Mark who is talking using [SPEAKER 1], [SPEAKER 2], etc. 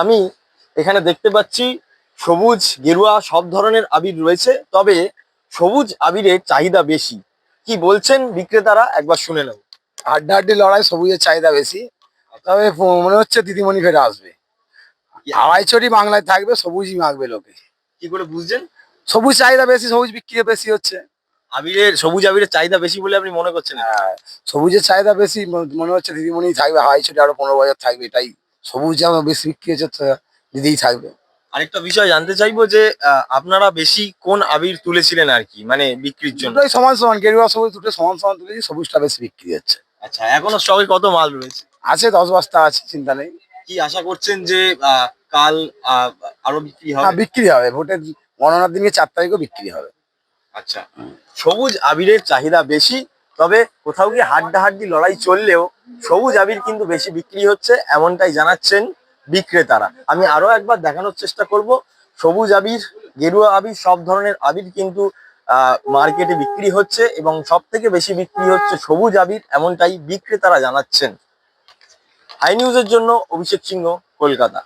[SPEAKER 1] আমি এখানে দেখতে পাচ্ছি সবুজ গেরুয়া সব ধরনের আবির রয়েছে, তবে সবুজ আবিরের চাহিদা বেশি। কি বলছেন বিক্রেতারা একবার শুনে নেব।
[SPEAKER 2] হাড্ডাহাড্ডি লড়াই, সবুজের চাহিদা বেশি। তবে মনে হচ্ছে দিদিমণি ফেরে আসবে। আড়াইছড়ি বাংলায় থাকবে, সবুজই মাখবে লোকে।
[SPEAKER 1] কি করে বুঝছেন?
[SPEAKER 2] সবুজ চাহিদা বেশি, সবুজ বিক্রি বেশি হচ্ছে।
[SPEAKER 1] সবুজ আবিরের চাহিদা বেশি বলে আপনি মনে করছেন?
[SPEAKER 2] হ্যাঁ, সবুজের চাহিদা বেশি, মনে হচ্ছে দিদিমণি থাকবে। আড়াইছড়ি আরো 15 বছর থাকবে, এটাই। সবুজ যেমন বেশি বিক্রি হচ্ছে, দিদিই থাকবে।
[SPEAKER 1] আরেকটা বিষয় জানতে চাইবো যে আপনারা বেশি কোন আবির তুলেছিলেন আর কি, মানে বিক্রির জন্য?
[SPEAKER 2] দুটোই সমান সমান, গেরুয়া সবুজ দুটো সমান সমান তুলেছি, সবুজটা বেশি বিক্রি হচ্ছে।
[SPEAKER 1] আচ্ছা, এখনো স্টকে কত মাল রয়েছে?
[SPEAKER 2] আছে 10 বস্তা আছে, চিন্তা নেই।
[SPEAKER 1] কি আশা করছেন যে কাল আরো বিক্রি হবে?
[SPEAKER 2] হ্যাঁ, বিক্রি হবে। ভোটের গণনার দিনকে 4 তারিখও বিক্রি হবে।
[SPEAKER 1] আচ্ছা, সবুজ আবিরের চাহিদা বেশি, তবে কোথাও গিয়ে হাড্ডাহাড্ডি লড়াই চললেও সবুজ আবির কিন্তু বেশি বিক্রি হচ্ছে, এমনটাই জানাচ্ছেন বিক্রেতারা। আমি আরো একবার দেখানোর চেষ্টা করব, সবুজ আবির, গেরুয়া আবির সব ধরনের আবির কিন্তু মার্কেটে বিক্রি হচ্ছে এবং সব থেকে বেশি বিক্রি হচ্ছে সবুজ আবির, এমনটাই বিক্রেতারা জানাচ্ছেন। হাই নিউজের জন্য অভিষেক সিংহ, কলকাতা।